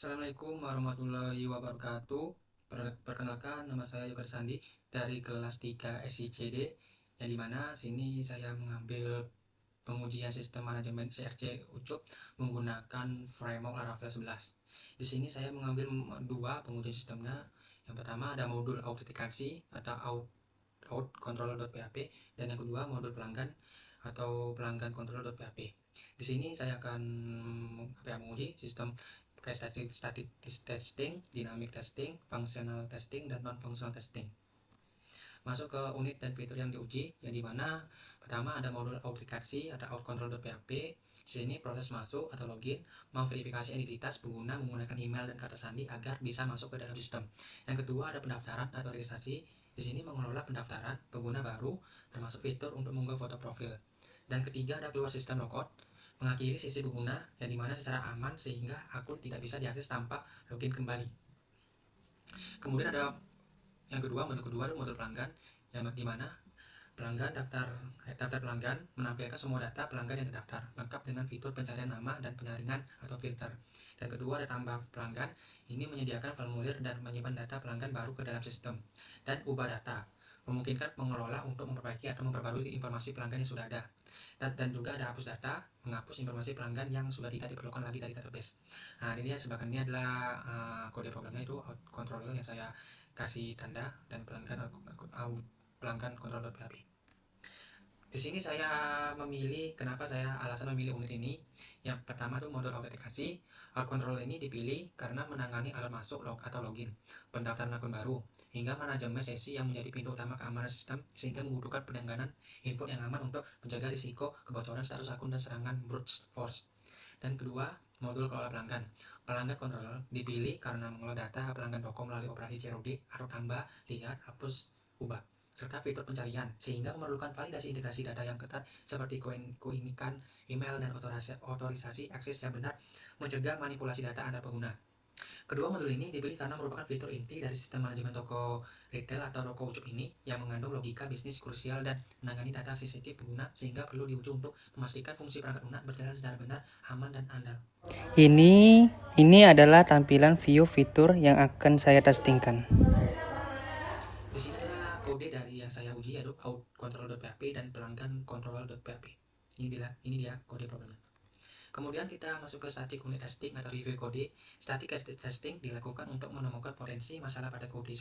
Assalamualaikum warahmatullahi wabarakatuh. Perkenalkan, nama saya Yoga Sandi dari kelas 3 SICD, yang dimana sini saya mengambil pengujian sistem manajemen CRC Ucup menggunakan framework Laravel 11. Di sini saya mengambil dua pengujian sistemnya. Yang pertama ada modul autentikasi atau out controller.php, dan yang kedua modul pelanggan atau pelanggan controller.php. Di sini saya akan menguji sistem static testing, dynamic testing, functional testing, dan non-functional testing. Masuk ke unit dan fitur yang diuji, yang dimana pertama ada modul autentikasi atau out control.php. Di sini proses masuk atau login, memverifikasi identitas pengguna menggunakan email dan kata sandi agar bisa masuk ke dalam sistem. Yang kedua ada pendaftaran atau registrasi. Di sini mengelola pendaftaran pengguna baru, termasuk fitur untuk mengunggah foto profil. Dan ketiga ada keluar sistem logout, mengakhiri sisi pengguna, yang dimana secara aman sehingga akun tidak bisa diakses tanpa login kembali. Kemudian ada yang kedua, modul pelanggan, yang dimana pelanggan daftar pelanggan menampilkan semua data pelanggan yang terdaftar lengkap dengan fitur pencarian nama dan penyaringan atau filter. Dan kedua ada tambah pelanggan, ini menyediakan formulir dan menyimpan data pelanggan baru ke dalam sistem. Dan ubah data, memungkinkan pengelola untuk memperbaiki atau memperbarui informasi pelanggan yang sudah ada. Dan juga ada hapus data, menghapus informasi pelanggan yang sudah tidak diperlukan lagi dari database. Nah, ini dia sebagian ini adalah kode programnya, itu out controller yang saya kasih tanda, dan pelanggan control.php. Di sini saya memilih, kenapa saya alasan memilih unit ini. Yang pertama itu modul autentikasi. Out control ini dipilih karena menangani alert masuk atau login, pendaftaran akun baru, hingga manajemen sesi yang menjadi pintu utama keamanan sistem, sehingga membutuhkan penanganan input yang aman untuk menjaga risiko kebocoran status akun dan serangan brute force. Dan kedua, modul kelola pelanggan. Pelanggan controller dipilih karena mengelola data pelanggan toko melalui operasi CROD atau tambah, lihat, hapus, ubah, serta fitur pencarian, sehingga memerlukan validasi integrasi data yang ketat seperti keunikan email dan otorisasi akses yang benar, mencegah manipulasi data antar pengguna. Kedua modul ini dipilih karena merupakan fitur inti dari sistem manajemen toko retail atau toko ucup ini, yang mengandung logika bisnis krusial dan menangani data sensitif pengguna, sehingga perlu diuji untuk memastikan fungsi perangkat lunak berjalan secara benar, aman, dan andal. Ini adalah tampilan view fitur yang akan saya testingkan. Di sini adalah kode dari yang saya uji, yaitu out control.php dan pelanggan control.php. Ini dia kode programnya. Kemudian kita masuk ke static unit testing atau review kode. Static testing dilakukan untuk menemukan potensi masalah pada kode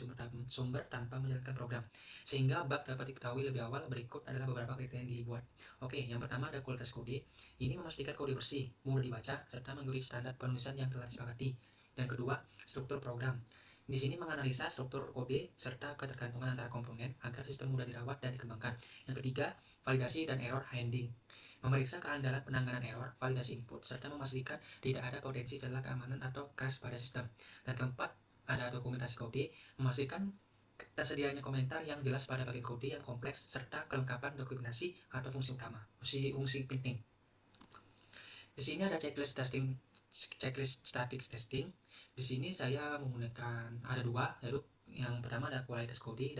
sumber tanpa menjalankan program, sehingga bug dapat diketahui lebih awal. Berikut adalah beberapa kriteria yang dibuat. Oke, yang pertama ada kualitas kode. Ini memastikan kode bersih, mudah dibaca, serta mengikuti standar penulisan yang telah disepakati. Dan kedua, struktur program. Di sini menganalisa struktur kode serta ketergantungan antara komponen agar sistem mudah dirawat dan dikembangkan. Yang ketiga, validasi dan error handling. Memeriksa keandalan penanganan error, validasi input, serta memastikan tidak ada potensi celah keamanan atau crash pada sistem. Dan keempat, ada dokumentasi kode, memastikan tersedianya komentar yang jelas pada bagian kode yang kompleks, serta kelengkapan dokumentasi atau fungsi utama, fungsi penting. Di sini ada checklist static testing. Di sini saya menggunakan ada dua, yaitu yang pertama ada kualitas kode,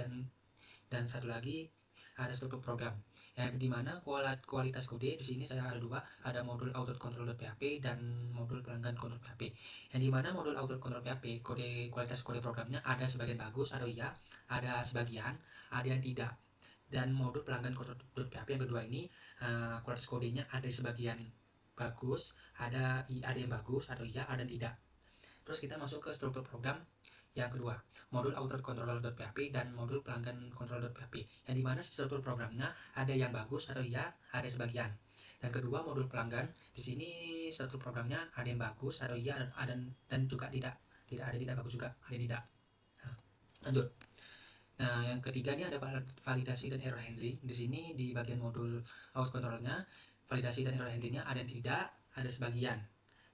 dan satu lagi ada struktur program. Yang dimana kualitas kode di sini saya ada dua, ada modul auto control.php dan modul pelanggan control PHP. Yang dimana modul auto control PHP, kualitas kode programnya ada sebagian bagus atau iya, ada sebagian, ada yang tidak. Dan modul pelanggan control.php yang kedua ini, kualitas kodenya ada sebagian bagus, ada yang bagus atau iya, ada yang tidak. Terus kita masuk ke struktur program yang kedua, modul outer controller.php dan modul pelanggan control.php, yang dimana struktur programnya ada yang bagus atau iya, ada sebagian. Dan kedua, modul pelanggan, di sini struktur programnya ada yang bagus atau iya, ada, dan juga tidak ada tidak bagus juga, ada tidak. Nah, lanjut. Nah, yang ketiga ini ada validasi dan error handling. Di sini di bagian modul out controllernya, validasi dan error handlingnya ada yang tidak, ada sebagian.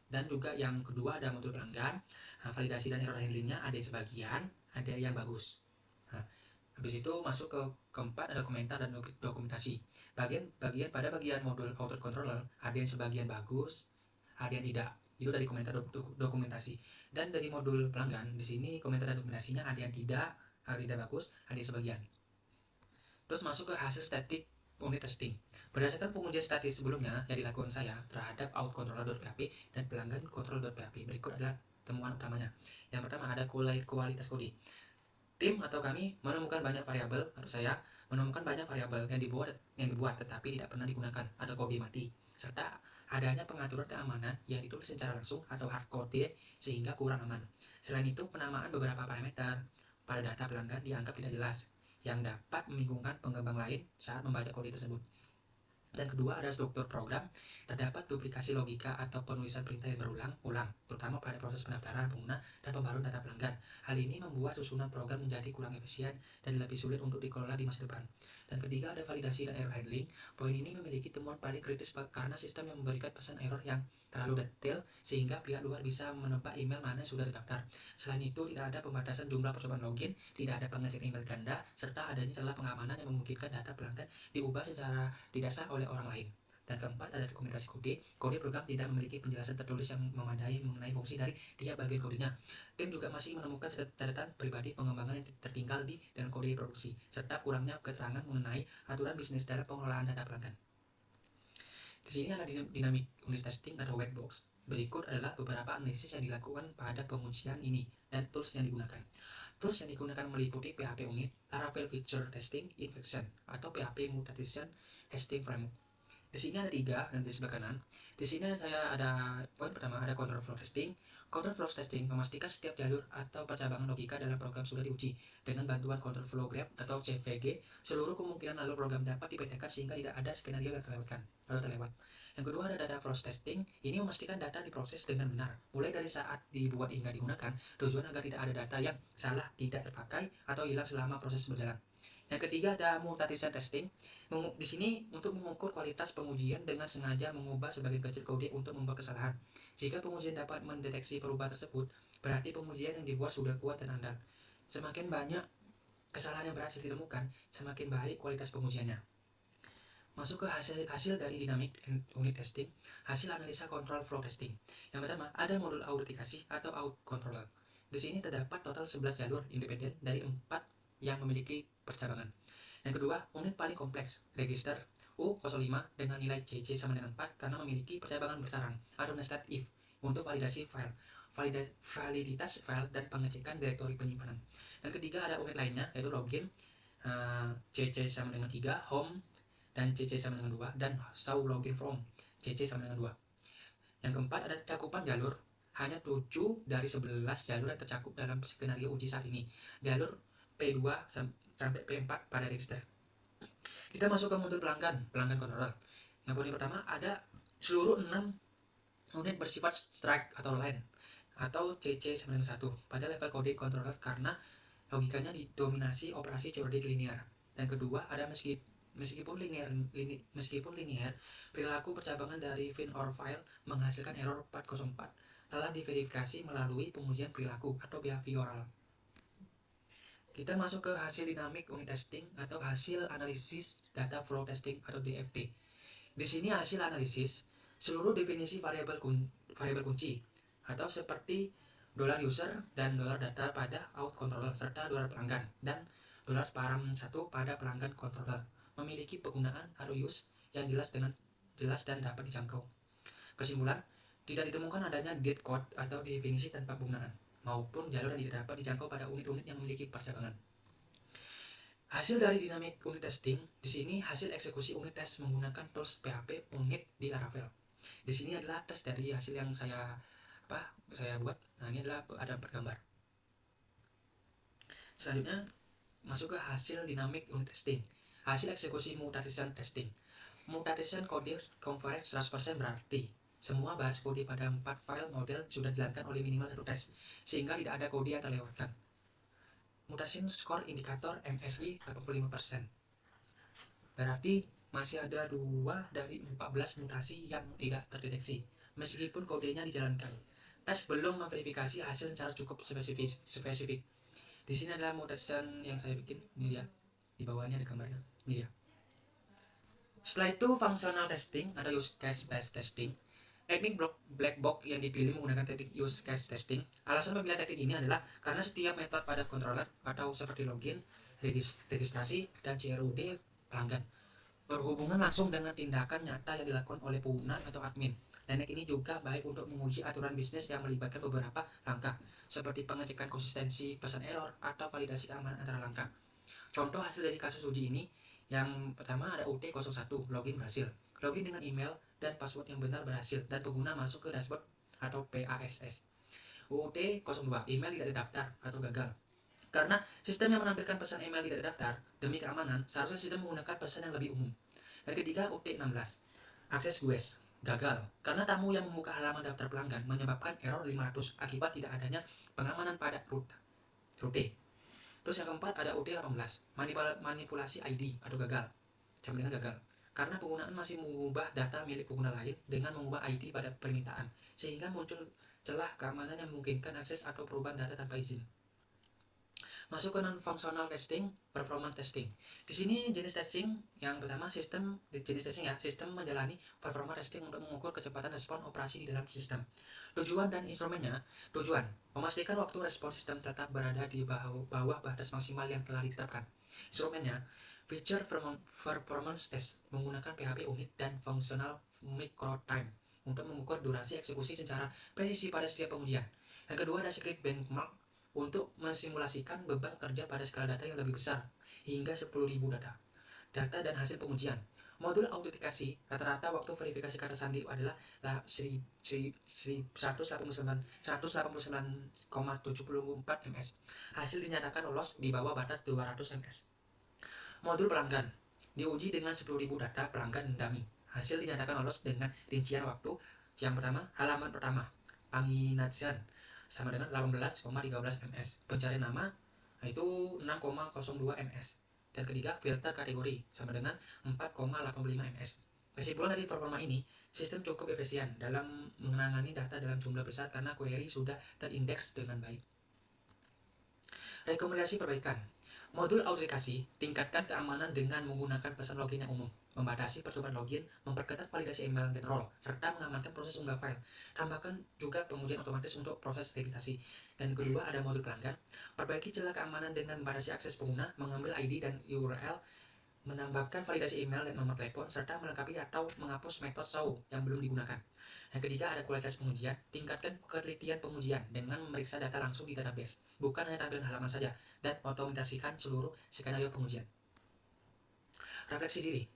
Dan juga yang kedua ada modul pelanggan, validasi dan error handlingnya ada yang sebagian, ada yang bagus. Nah, habis itu masuk ke keempat, ada komentar dan dokumentasi. Pada bagian modul auto controller ada yang sebagian bagus, ada yang tidak. Itu dari komentar dokumentasi. Dan dari modul pelanggan di sini komentar dan dokumentasinya ada yang tidak bagus, ada yang sebagian. Terus masuk ke hasil static unit testing. Berdasarkan pengujian statis sebelumnya yang dilakukan saya terhadap out controller.php dan pelanggan control.php, berikut adalah temuan utamanya. Yang pertama ada kualitas kode. Tim atau kami menemukan banyak variabel, atau saya menemukan banyak variabel yang dibuat tetapi tidak pernah digunakan atau kode mati, serta adanya pengaturan keamanan yang ditulis secara langsung atau hard code sehingga kurang aman. Selain itu, penamaan beberapa parameter pada data pelanggan dianggap tidak jelas, yang dapat membingungkan pengembang lain saat membaca kode tersebut. Dan kedua, ada struktur program. Terdapat duplikasi logika atau penulisan perintah yang berulang-ulang, terutama pada proses pendaftaran pengguna dan pembaruan data pelanggan. Hal ini membuat susunan program menjadi kurang efisien dan lebih sulit untuk dikelola di masa depan. Dan ketiga, ada validasi dan error handling. Poin ini memiliki temuan paling kritis karena sistem yang memberikan pesan error yang terlalu detail sehingga pihak luar bisa menebak email mana yang sudah terdaftar. Selain itu, tidak ada pembatasan jumlah percobaan login, tidak ada pengecekan email ganda, serta adanya celah pengamanan yang memungkinkan data pelanggan diubah secara tidak sah oleh orang lain. Dan keempat, ada dokumentasi kode. Kode program tidak memiliki penjelasan tertulis yang memadai mengenai fungsi dari tiap bagian kodenya. Tim juga masih menemukan catatan pribadi pengembangan yang tertinggal di dalam kode produksi, serta kurangnya keterangan mengenai aturan bisnis dalam pengelolaan data pelanggan. Di sini ada dynamic unit testing atau white box. Berikut adalah beberapa analisis yang dilakukan pada pengujian ini dan tools yang digunakan. Tools yang digunakan meliputi PHP Unit, Laravel Feature Testing, Infection, atau PHP Mutation Testing Framework. Di sini ada 3 dan di sebelah kanan. Di sini saya ada poin pertama, ada control flow testing. Control flow testing memastikan setiap jalur atau percabangan logika dalam program sudah diuji dengan bantuan control flow graph atau CVG. Seluruh kemungkinan alur program dapat dipetakan sehingga tidak ada skenario yang terlewat. Yang kedua ada data flow testing. Ini memastikan data diproses dengan benar, mulai dari saat dibuat hingga digunakan. Tujuan agar tidak ada data yang salah, tidak terpakai, atau hilang selama proses berjalan. Yang ketiga ada mutation testing. Di sini untuk mengukur kualitas pengujian dengan sengaja mengubah sebagian kecil kode untuk membuat kesalahan. Jika pengujian dapat mendeteksi perubahan tersebut, berarti pengujian yang dibuat sudah kuat dan andal. Semakin banyak kesalahan yang berhasil ditemukan, semakin baik kualitas pengujiannya. Masuk ke hasil dari dynamic unit testing, hasil analisa control flow testing. Yang pertama, ada modul autentikasi atau out controller. Di sini terdapat total 11 jalur independen dari 4 yang memiliki percabangan. Yang kedua, unit paling kompleks, register U05 dengan nilai CC sama dengan 4 karena memiliki percabangan bersarang atau nested if untuk validasi file, validitas file dan pengecekan direktori penyimpanan. Yang ketiga ada unit lainnya yaitu login, CC sama dengan 3, home dan CC sama dengan 2, dan show login from CC sama dengan 2. Yang keempat ada cakupan jalur, hanya 7 dari 11 jalur yang tercakup dalam skenario uji saat ini. Jalur P2 sampai P4 pada register. Kita masuk ke modul pelanggan controller. Yang paling pertama ada seluruh 6 unit bersifat strike atau line atau CC sama dengan 1 pada level kode controller karena logikanya didominasi operasi COD linear. Yang kedua ada meskipun linear, perilaku percabangan dari fin or file menghasilkan error 404 telah diverifikasi melalui pengujian perilaku atau behavioral. Kita masuk ke hasil dynamic unit testing atau hasil analisis data flow testing atau DFT. Di sini hasil analisis seluruh definisi variabel kunci atau seperti $user dan $data pada out controller serta $pelanggan dan $param1 pada pelanggan controller memiliki penggunaan atau use yang jelas dan dapat dijangkau. Kesimpulan, tidak ditemukan adanya dead code atau definisi tanpa penggunaan maupun jalur yang tidak dapat dijangkau pada unit-unit yang memiliki percabangan. Hasil dari dynamic unit testing, di sini hasil eksekusi unit tes menggunakan tools PHP unit di Laravel. Di sini adalah tes dari hasil yang saya buat. Nah, ini adalah ada 4 gambar. Selanjutnya masuk ke hasil dynamic unit testing. Hasil eksekusi mutation testing. Mutation kode coverage 100% berarti semua bahas kode pada 4 file model sudah dijalankan oleh minimal 1 tes, sehingga tidak ada kode yang terlewatkan. Mutation score indikator MSI 85%. Berarti masih ada 2 dari 14 mutasi yang tidak terdeteksi, meskipun kodenya dijalankan. Tes belum memverifikasi hasil secara cukup spesifik. Di sini adalah mutation yang saya bikin, ini dia. Di bawahnya ada gambarnya, ini dia. Setelah itu functional testing atau use case based testing. Teknik black box yang dipilih menggunakan teknik use case testing. Alasan pemilihan teknik ini adalah karena setiap metode pada controller atau seperti login, registrasi, dan CRUD pelanggan berhubungan langsung dengan tindakan nyata yang dilakukan oleh pengguna atau admin. Teknik ini juga baik untuk menguji aturan bisnis yang melibatkan beberapa langkah, seperti pengecekan konsistensi pesan error atau validasi keamanan antara langkah. Contoh hasil dari kasus uji ini, yang pertama ada UT01, login berhasil. Login dengan email dan password yang benar berhasil, dan pengguna masuk ke dashboard atau PASS. UT02, email tidak terdaftar atau gagal. Karena sistem yang menampilkan pesan email tidak terdaftar, demi keamanan, seharusnya sistem menggunakan pesan yang lebih umum. Dan ketiga, UT16, akses GUES, gagal. Karena tamu yang membuka halaman daftar pelanggan menyebabkan error 500 akibat tidak adanya pengamanan pada rute. Terus yang keempat ada UT18, manipulasi ID atau gagal. Sama dengan gagal. Karena penggunaan masih mengubah data milik pengguna lain dengan mengubah ID pada permintaan, sehingga muncul celah keamanan yang memungkinkan akses atau perubahan data tanpa izin. Masuk ke non-functional testing, performance testing. Di sini jenis testing yang pertama sistem menjalani performa testing untuk mengukur kecepatan respon operasi di dalam sistem. Tujuan dan instrumennya, memastikan waktu respon sistem tetap berada di bawah batas maksimal yang telah ditetapkan. Instrumennya, feature performance test menggunakan PHP unit dan functional micro time untuk mengukur durasi eksekusi secara presisi pada setiap pengujian. Yang kedua ada script benchmark untuk mensimulasikan beban kerja pada skala data yang lebih besar, hingga 10.000 data dan hasil pengujian. Modul autentikasi, rata-rata waktu verifikasi kata sandi adalah 189,74 ms. Hasil dinyatakan lolos di bawah batas 200 ms. Modul pelanggan, diuji dengan 10.000 data pelanggan dummy. Hasil dinyatakan lolos dengan rincian waktu. Yang pertama, halaman pertama, Panginatian, sama dengan 18,13 ms. Pencarian nama itu 6,02 ms. Dan ketiga, filter kategori sama dengan 4,85 ms. Kesimpulan dari performa ini, sistem cukup efisien dalam menangani data dalam jumlah besar karena query sudah terindeks dengan baik. Rekomendasi perbaikan. Modul autentikasi, tingkatkan keamanan dengan menggunakan pesan login yang umum, membatasi percobaan login, memperketat validasi email dan role, serta mengamankan proses unggah file. Tambahkan juga pengujian otomatis untuk proses registrasi. Dan kedua ada modul pelanggan, perbaiki celah keamanan dengan membatasi akses pengguna, mengambil ID dan URL, menambahkan validasi email dan nomor telepon, serta melengkapi atau menghapus metode show yang belum digunakan. Yang ketiga ada kualitas pengujian, tingkatkan ketelitian pengujian dengan memeriksa data langsung di database, bukan hanya tampilan halaman saja, dan otomatisasikan seluruh skenario pengujian. Refleksi diri.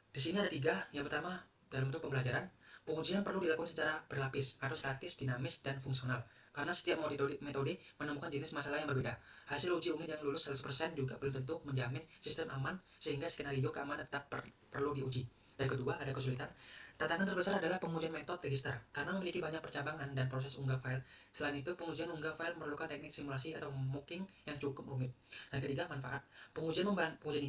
Di sini ada tiga. Yang pertama, dalam bentuk pembelajaran, pengujian perlu dilakukan secara berlapis, harus statis, dinamis, dan fungsional. Karena setiap metode menemukan jenis masalah yang berbeda. Hasil uji unit yang lulus 100% juga belum tentu menjamin sistem aman, sehingga skenario keamanan tetap perlu diuji. Dan kedua, ada kesulitan. Tantangan terbesar adalah pengujian metode register, karena memiliki banyak percabangan dan proses unggah file. Selain itu, pengujian unggah file memerlukan teknik simulasi atau mocking yang cukup rumit. Dan ketiga, manfaat. Pengujian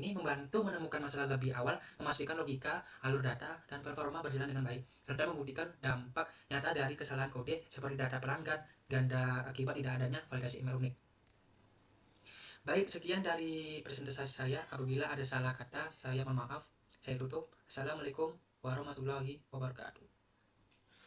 ini membantu menemukan masalah lebih awal, memastikan logika, alur data, dan performa berjalan dengan baik, serta membuktikan dampak nyata dari kesalahan kode seperti data pelanggan dan akibat tidak adanya validasi email unik. Baik, sekian dari presentasi saya. Apabila ada salah kata, saya mohon maaf. Saya tutup. Assalamualaikum warahmatullahi wabarakatuh.